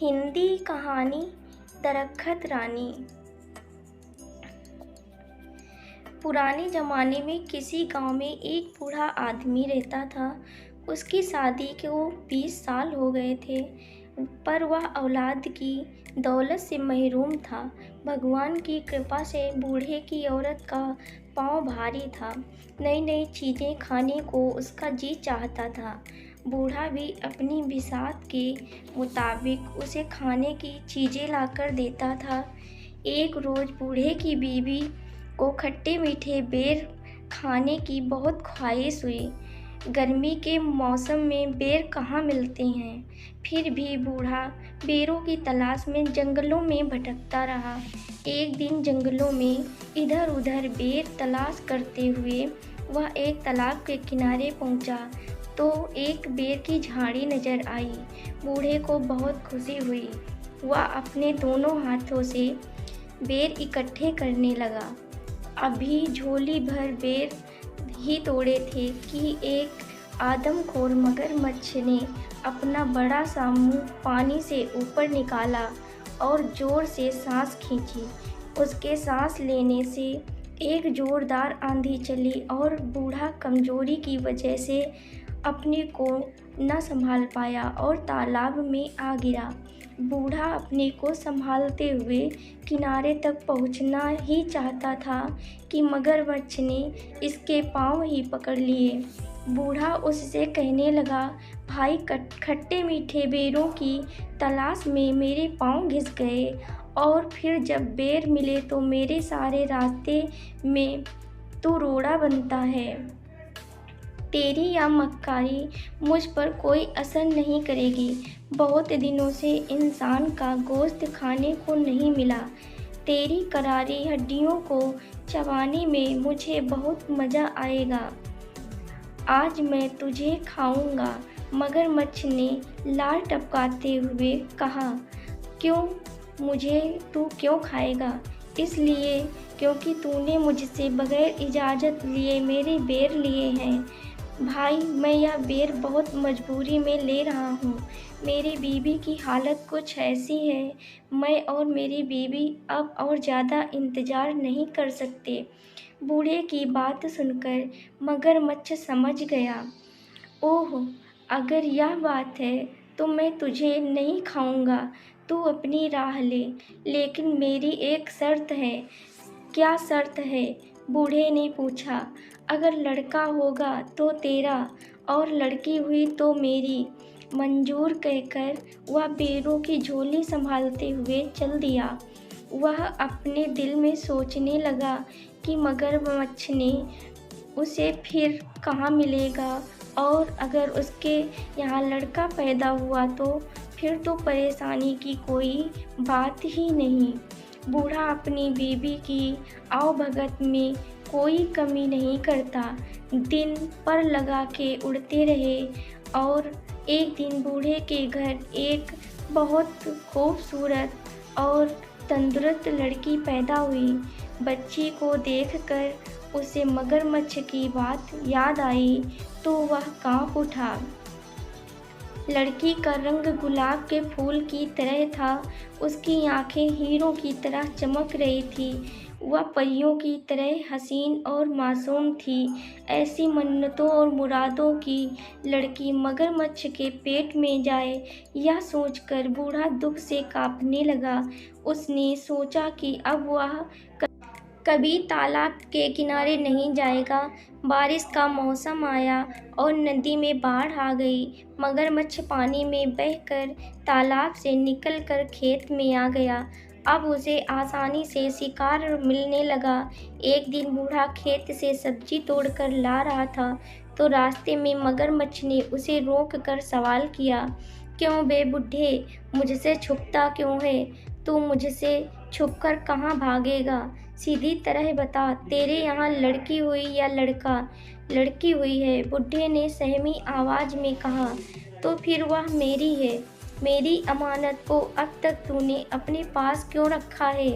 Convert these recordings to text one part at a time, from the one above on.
हिंदी कहानी दरख्त रानी। पुराने ज़माने में किसी गांव में एक बूढ़ा आदमी रहता था। उसकी शादी को 20 साल हो गए थे, पर वह औलाद की दौलत से महरूम था। भगवान की कृपा से बूढ़े की औरत का पाँव भारी था। नई नई चीज़ें खाने को उसका जी चाहता था। बूढ़ा भी अपनी बिसात के मुताबिक उसे खाने की चीज़ें लाकर देता था। एक रोज़ बूढ़े की बीवी को खट्टे मीठे बेर खाने की बहुत ख्वाहिश हुई। गर्मी के मौसम में बेर कहाँ मिलते हैं। फिर भी बूढ़ा बेरों की तलाश में जंगलों में भटकता रहा। एक दिन जंगलों में इधर उधर बेर तलाश करते हुए वह एक तालाब के किनारे पहुंचा तो एक बेर की झाड़ी नजर आई। बूढ़े को बहुत खुशी हुई। वह अपने दोनों हाथों से बेर इकट्ठे करने लगा। अभी झोली भर बेर ही तोड़े थे कि एक आदमखोर मगरमच्छ ने अपना बड़ा सा मुंह पानी से ऊपर निकाला और जोर से सांस खींची। उसके सांस लेने से एक जोरदार आंधी चली और बूढ़ा कमजोरी की वजह से अपने को न संभाल पाया और तालाब में आ गिरा। बूढ़ा अपने को संभालते हुए किनारे तक पहुंचना ही चाहता था कि मगरमच्छ ने इसके पांव ही पकड़ लिए। बूढ़ा उससे कहने लगा, भाई खट्टे मीठे बेरों की तलाश में मेरे पांव घिस गए और फिर जब बेर मिले तो मेरे सारे रास्ते में तू रोड़ा बनता है। तेरी या मक्कारी मुझ पर कोई असर नहीं करेगी। बहुत दिनों से इंसान का गोश्त खाने को नहीं मिला। तेरी करारी हड्डियों को चबाने में मुझे बहुत मज़ा आएगा। आज मैं तुझे खाऊंगा। मगरमच्छ ने लार टपकाते हुए कहा, क्यों? मुझे तू क्यों खाएगा? इसलिए क्योंकि तूने मुझसे बगैर इजाज़त लिए मेरे बेर लिए हैं। भाई, मैं यह बेर बहुत मजबूरी में ले रहा हूँ। मेरी बीवी की हालत कुछ ऐसी है, मैं और मेरी बीवी अब और ज़्यादा इंतज़ार नहीं कर सकते। बूढ़े की बात सुनकर मगरमच्छ समझ गया। ओह, अगर यह बात है तो मैं तुझे नहीं खाऊंगा। तू अपनी राह ले, लेकिन मेरी एक शर्त है। क्या शर्त है? बूढ़े ने पूछा। अगर लड़का होगा तो तेरा और लड़की हुई तो मेरी। मंजूर कहकर वह बेरों की झोली संभालते हुए चल दिया। वह अपने दिल में सोचने लगा कि मगरमच्छ ने उसे फिर कहाँ मिलेगा और अगर उसके यहाँ लड़का पैदा हुआ तो फिर तो परेशानी की कोई बात ही नहीं। बूढ़ा अपनी बीवी की आवभगत में कोई कमी नहीं करता। दिन पर लगा के उड़ते रहे और एक दिन बूढ़े के घर एक बहुत खूबसूरत और तंदुरुस्त लड़की पैदा हुई। बच्ची को देखकर उसे मगरमच्छ की बात याद आई तो वह कांप उठा। लड़की का रंग गुलाब के फूल की तरह था। उसकी आंखें हीरों की तरह चमक रही थी। वह परियों की तरह हसीन और मासूम थी। ऐसी मन्नतों और मुरादों की लड़की मगरमच्छ के पेट में जाए, यह सोचकर बूढ़ा दुख से कांपने लगा। उसने सोचा कि अब वह कभी तालाब के किनारे नहीं जाएगा। बारिश का मौसम आया और नदी में बाढ़ आ गई। मगरमच्छ पानी में बहकर तालाब से निकलकर खेत में आ गया। अब उसे आसानी से शिकार मिलने लगा। एक दिन बूढ़ा खेत से सब्जी तोड़कर ला रहा था तो रास्ते में मगरमच्छ ने उसे रोक कर सवाल किया, क्यों बे बूढ़े, मुझसे छुपता क्यों है? तू मुझसे छुपकर कहाँ भागेगा? सीधी तरह बता, तेरे यहाँ लड़की हुई या लड़का? लड़की हुई है, बूढ़े ने सहमी आवाज़ में कहा। तो फिर वह मेरी है। मेरी अमानत को अब तक तूने अपने पास क्यों रखा है?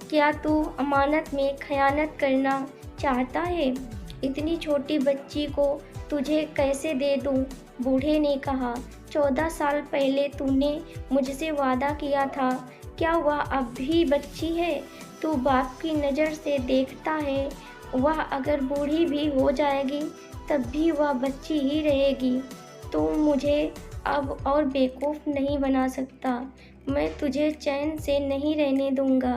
क्या तू अमानत में खयानत करना चाहता है? इतनी छोटी बच्ची को तुझे कैसे दे दूँ? बूढ़े ने कहा। 14 साल पहले तूने मुझसे वादा किया था, क्या वह अब भी बच्ची है? तू बाप की नज़र से देखता है, वह अगर बूढ़ी भी हो जाएगी तब भी वह बच्ची ही रहेगी। तू मुझे अब और बेवकूफ़ नहीं बना सकता। मैं तुझे चैन से नहीं रहने दूँगा।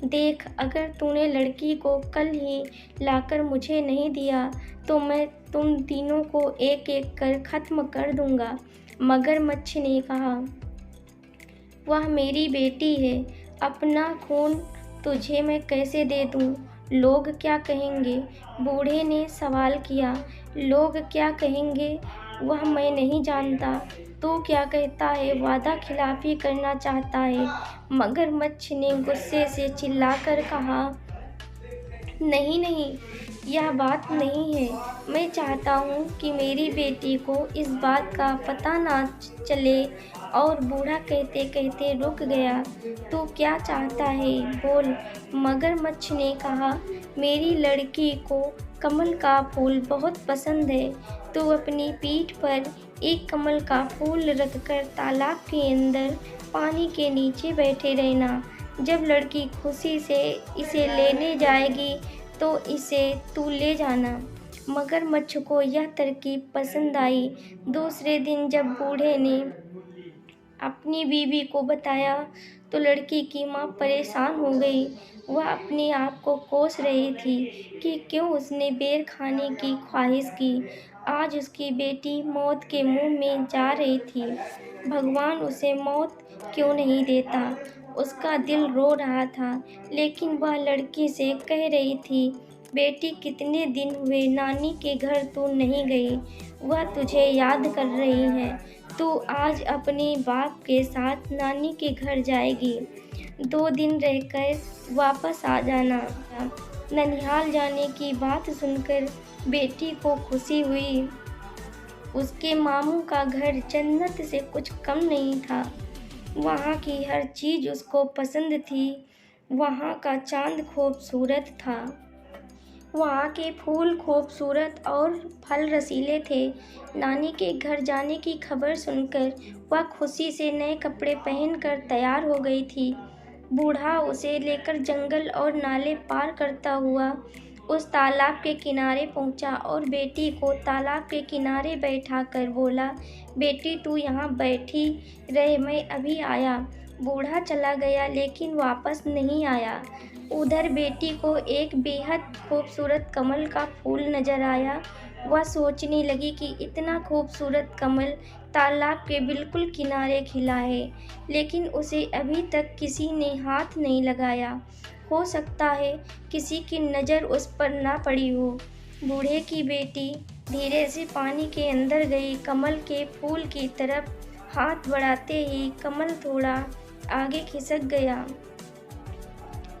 देख, अगर तूने लड़की को कल ही लाकर मुझे नहीं दिया तो मैं तुम तीनों को एक-एक कर ख़त्म कर दूँगा। मगरमच्छ ने कहा, वह मेरी बेटी है, अपना खून तुझे मैं कैसे दे दूँ? लोग क्या कहेंगे? बूढ़े ने सवाल किया। लोग क्या कहेंगे वह मैं नहीं जानता। तू क्या कहता है? वादा खिलाफ़ी करना चाहता है? मगरमच्छ ने गुस्से से चिल्लाकर कहा, नहीं नहीं, यह बात नहीं है। मैं चाहता हूँ कि मेरी बेटी को इस बात का पता ना चले। और बूढ़ा कहते कहते रुक गया। तू क्या चाहता है? बोल। मगरमच्छ ने कहा, मेरी लड़की को कमल का फूल बहुत पसंद है। तू अपनी पीठ पर एक कमल का फूल रखकर तालाब के अंदर पानी के नीचे बैठे रहना। जब लड़की खुशी से इसे लेने जाएगी तो इसे तू ले जाना। मगरमच्छ को यह तरकीब पसंद आई। दूसरे दिन जब बूढ़े ने अपनी बीवी को बताया तो लड़की की माँ परेशान हो गई। वह अपने आप को कोस रही थी कि क्यों उसने बेर खाने की ख्वाहिश की। आज उसकी बेटी मौत के मुंह में जा रही थी। भगवान उसे मौत क्यों नहीं देता? उसका दिल रो रहा था, लेकिन वह लड़की से कह रही थी, बेटी कितने दिन हुए नानी के घर तू नहीं गई, वह तुझे याद कर रही है। तू आज अपने बाप के साथ नानी के घर जाएगी। 2 दिन रहकर वापस आ जाना। ननिहाल जाने की बात सुनकर बेटी को खुशी हुई। उसके मामू का घर जन्नत से कुछ कम नहीं था। वहाँ की हर चीज़ उसको पसंद थी। वहाँ का चाँद खूबसूरत था। वहाँ के फूल खूबसूरत और फल रसीले थे। नानी के घर जाने की खबर सुनकर वह खुशी से नए कपड़े पहनकर तैयार हो गई थी। बूढ़ा उसे लेकर जंगल और नाले पार करता हुआ उस तालाब के किनारे पहुंचा और बेटी को तालाब के किनारे बैठाकर बोला, बेटी तू यहाँ बैठी रहे, मैं अभी आया। बूढ़ा चला गया लेकिन वापस नहीं आया। उधर बेटी को एक बेहद खूबसूरत कमल का फूल नजर आया। वह सोचने लगी कि इतना खूबसूरत कमल तालाब के बिल्कुल किनारे खिला है, लेकिन उसे अभी तक किसी ने हाथ नहीं लगाया। हो सकता है किसी की नज़र उस पर ना पड़ी हो। बूढ़े की बेटी धीरे से पानी के अंदर गई। कमल के फूल की तरफ हाथ बढ़ाते ही कमल थोड़ा आगे खिसक गया।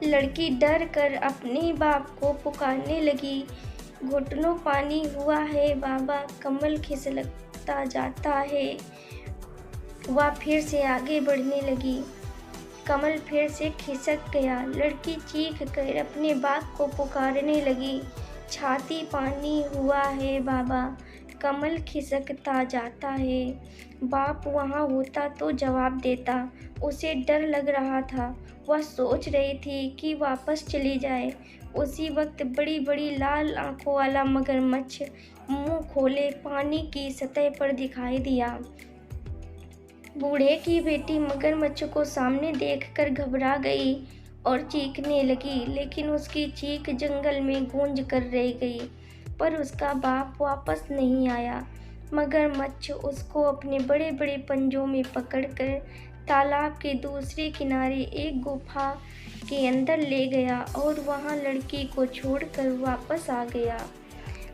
लड़की डर कर अपने बाप को पुकारने लगी, घुटनों पानी हुआ है बाबा, कमल खिसकता जाता है। वह फिर से आगे बढ़ने लगी। कमल फिर से खिसक गया। लड़की चीख कर अपने बाप को पुकारने लगी, छाती पानी हुआ है बाबा, कमल खिसकता जाता है। बाप वहाँ होता तो जवाब देता। उसे डर लग रहा था। वह सोच रही थी कि वापस चली जाए। उसी वक्त बड़ी बड़ी लाल आंखों वाला मगरमच्छ मुंह खोले पानी की सतह पर दिखाई दिया। बूढ़े की बेटी मगरमच्छ को सामने देखकर घबरा गई और चीखने लगी, लेकिन उसकी चीख जंगल में गूंज कर रह गई। पर उसका बाप वापस नहीं आया। मगरमच्छ उसको अपने बड़े बड़े पंजों में पकड़कर तालाब के दूसरे किनारे एक गुफा के अंदर ले गया और वहां लड़की को छोड़कर वापस आ गया।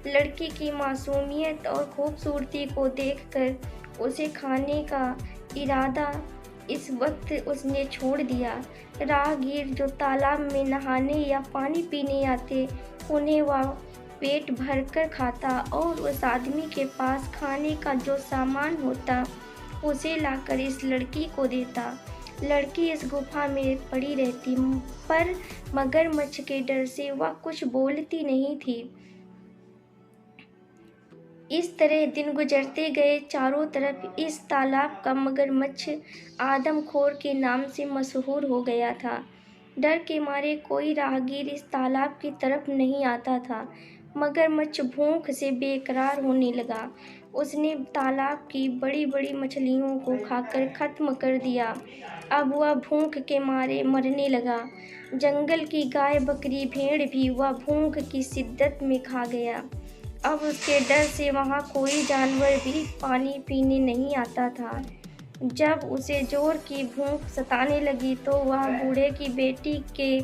लड़की की मासूमियत और खूबसूरती को देखकर उसे खाने का इरादा इस वक्त उसने छोड़ दिया। राहगीर जो तालाब में नहाने या पानी पीने आते, उन्हें वह पेट भरकर खाता और उस आदमी के पास खाने का जो सामान होता उसे लाकर इस लड़की को देता। लड़की इस गुफा में पड़ी रहती, पर मगरमच्छ के डर से वह कुछ बोलती नहीं थी। इस तरह दिन गुजरते गए। चारों तरफ इस तालाब का मगरमच्छ आदमखोर के नाम से मशहूर हो गया था। डर के मारे कोई राहगीर इस तालाब की तरफ नहीं आता था। मगरमच्छ भूख से बेकरार होने लगा। उसने तालाब की बड़ी-बड़ी मछलियों को खाकर खत्म कर दिया। अब वह भूख के मारे मरने लगा। जंगल की गाय, बकरी, भेड़ भी वह भूख की शिद्दत में खा गया। अब उसके डर से वहाँ कोई जानवर भी पानी पीने नहीं आता था। जब उसे जोर की भूख सताने लगी तो वह बूढ़े की बेटी के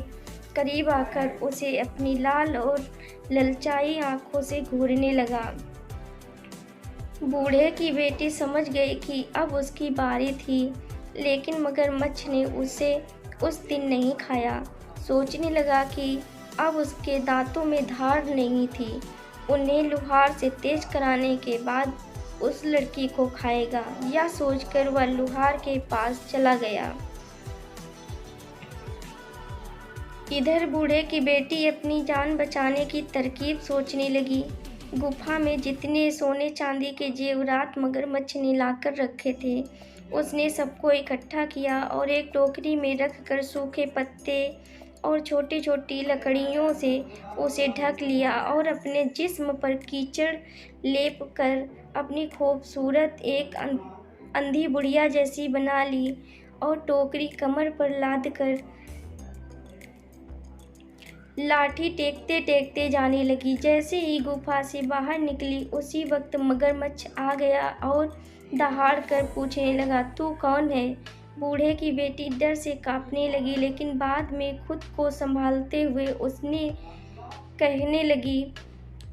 करीब आकर उसे अपनी लाल और ललचाई आँखों से घूरने लगा। बूढ़े की बेटी समझ गई कि अब उसकी बारी थी, लेकिन मगरमच्छ ने उसे उस दिन नहीं खाया। सोचने लगा कि अब उसके दांतों में धार नहीं थी। उन्हें लुहार से तेज कराने के बाद उस लड़की को खाएगा। यह सोचकर वह लुहार के पास चला गया। इधर बूढ़े की बेटी अपनी जान बचाने की तरकीब सोचने लगी। गुफा में जितने सोने चांदी के जेवरात मगरमच्छ ने लाकर रखे थे, उसने सबको इकट्ठा किया और एक टोकरी में रखकर सूखे पत्ते और छोटी-छोटी लकड़ियों से उसे ढक लिया और अपने जिस्म पर कीचड़ लेप कर अपनी खूबसूरत एक अंधी बुढ़िया जैसी बना ली और टोकरी कमर पर लादकर लाठी टेकते-टेकते जाने लगी। जैसे ही गुफा से बाहर निकली, उसी वक्त मगरमच्छ आ गया और दहाड़ कर पूछने लगा, "तू कौन है?" बूढ़े की बेटी डर से कांपने लगी, लेकिन बाद में खुद को संभालते हुए उसने कहने लगी,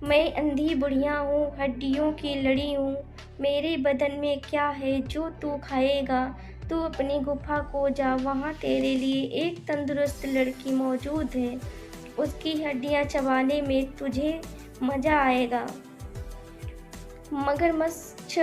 "मैं अंधी बुढ़िया हूँ, हड्डियों की लड़ी हूँ। मेरे बदन में क्या है जो तू खाएगा? तू अपनी गुफा को जा, वहाँ तेरे लिए एक तंदुरुस्त लड़की मौजूद है। उसकी हड्डियाँ चबाने में तुझे मज़ा आएगा।" मगरमच्छ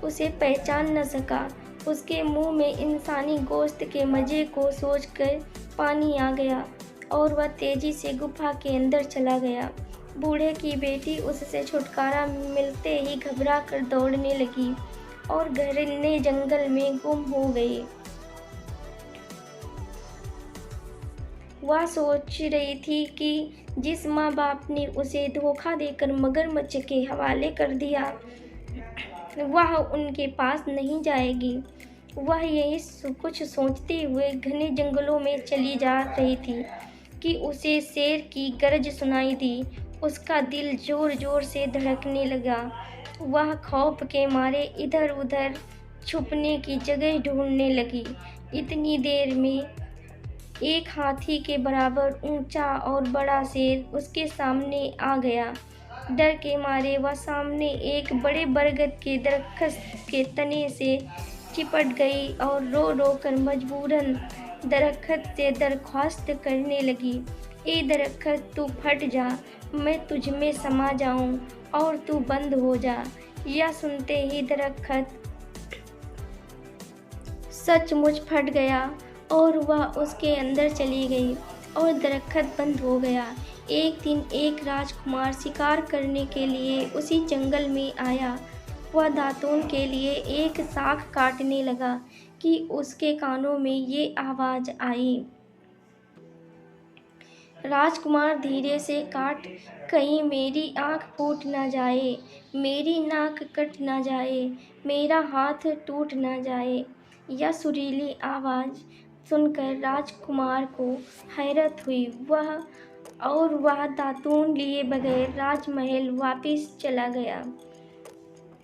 उसे पहचान न सका। उसके मुंह में इंसानी गोश्त के मज़े को सोचकर पानी आ गया और वह तेजी से गुफा के अंदर चला गया। बूढ़े की बेटी उससे छुटकारा मिलते ही घबरा कर दौड़ने लगी और घने जंगल में गुम हो गई। वह सोच रही थी कि जिस माँ बाप ने उसे धोखा देकर मगरमच्छ के हवाले कर दिया, वह उनके पास नहीं जाएगी। वह यही कुछ सोचते हुए घने जंगलों में चली जा रही थी कि उसे शेर की गरज सुनाई दी। उसका दिल जोर-जोर से धड़कने लगा। वह खौफ के मारे इधर-उधर छुपने की जगह ढूंढने लगी। इतनी देर में एक हाथी के बराबर ऊंचा और बड़ा शेर उसके सामने आ गया। डर के मारे वह सामने एक बड़े बरगद के दरख्त के तने से चिपट गई और रो-रो कर मजबूरन दरख्त से दरख्वास्त करने लगी, "ए दरख्त, तू फट जा, मैं तुझ में समा जाऊं और तू बंद हो जा।" यह सुनते ही दरख्त सचमुच फट गया और वह उसके अंदर चली गई और दरख्त बंद हो गया। एक दिन एक राजकुमार शिकार करने के लिए उसी जंगल में आया। वह दातून के लिए एक शाख काटने लगा कि उसके कानों में ये आवाज़ आई, "राजकुमार, धीरे से काट, कहीं मेरी आँख फूट न जाए, मेरी नाक कट न जाए, मेरा हाथ टूट न जाए।" यह सुरीली आवाज़ सुनकर राजकुमार को हैरत हुई। वह दातून लिए बगैर राजमहल वापस चला गया।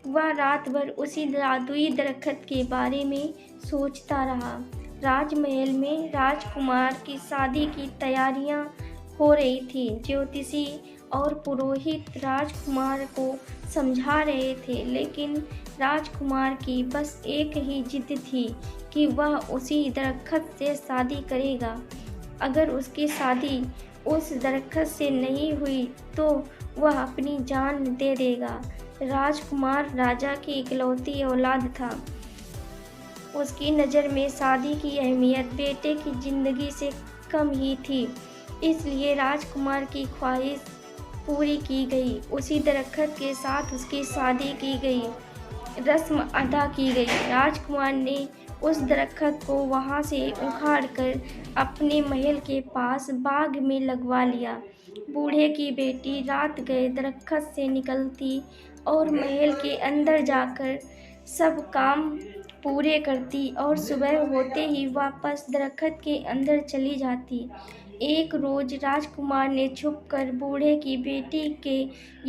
वह रात भर उसी जादुई दरख्त के बारे में सोचता रहा। राजमहल में राजकुमार की शादी की तैयारियां हो रही थी। ज्योतिषी और पुरोहित राजकुमार को समझा रहे थे, लेकिन राजकुमार की बस एक ही जिद थी कि वह उसी दरख्त से शादी करेगा। अगर उसकी शादी उस दरख्त से नहीं हुई तो वह अपनी जान दे देगा। राजकुमार राजा की इकलौती औलाद था। उसकी नज़र में शादी की अहमियत बेटे की ज़िंदगी से कम ही थी। इसलिए राजकुमार की ख्वाहिश पूरी की गई। उसी दरख्त के साथ उसकी शादी की गई, रस्म अदा की गई। राजकुमार ने उस दरख्त को वहाँ से उखाड़कर अपने महल के पास बाग में लगवा लिया। बूढ़े की बेटी रात गए दरख्त से निकलती और महल के अंदर जाकर सब काम पूरे करती और सुबह होते ही वापस दरख्त के अंदर चली जाती। एक रोज राजकुमार ने छुपकर बूढ़े की बेटी के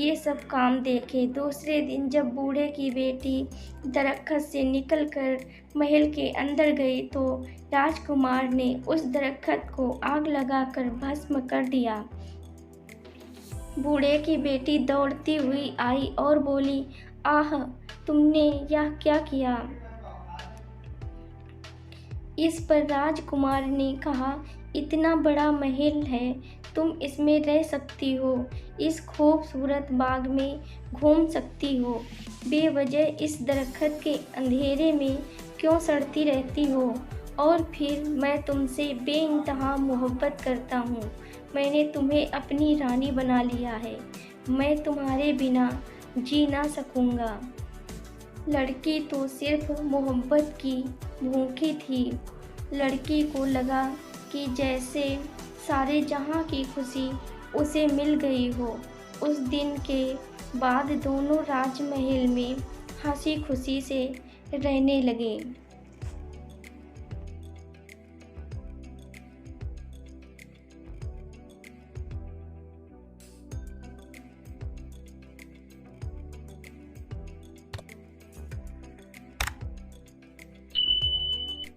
ये सब काम देखे। दूसरे दिन जब बूढ़े की बेटी दरख्त से निकलकर महल के अंदर गई तो राजकुमार ने उस दरख्त को आग लगाकर भस्म कर दिया। बूढ़े की बेटी दौड़ती हुई आई और बोली, आह, तुमने यह क्या किया? इस पर राजकुमार ने कहा, इतना बड़ा महल है, तुम इसमें रह सकती हो, इस खूबसूरत बाग में घूम सकती हो, बेवजह इस दरख्त के अंधेरे में क्यों सड़ती रहती हो? और फिर मैं तुमसे बेइंतहा मोहब्बत करता हूँ। मैंने तुम्हें अपनी रानी बना लिया है। मैं तुम्हारे बिना जी ना सकूँगा। लड़की तो सिर्फ मोहब्बत की भूखी थी। लड़की को लगा कि जैसे सारे जहां की खुशी उसे मिल गई हो। उस दिन के बाद दोनों राजमहल में हंसी खुशी से रहने लगे।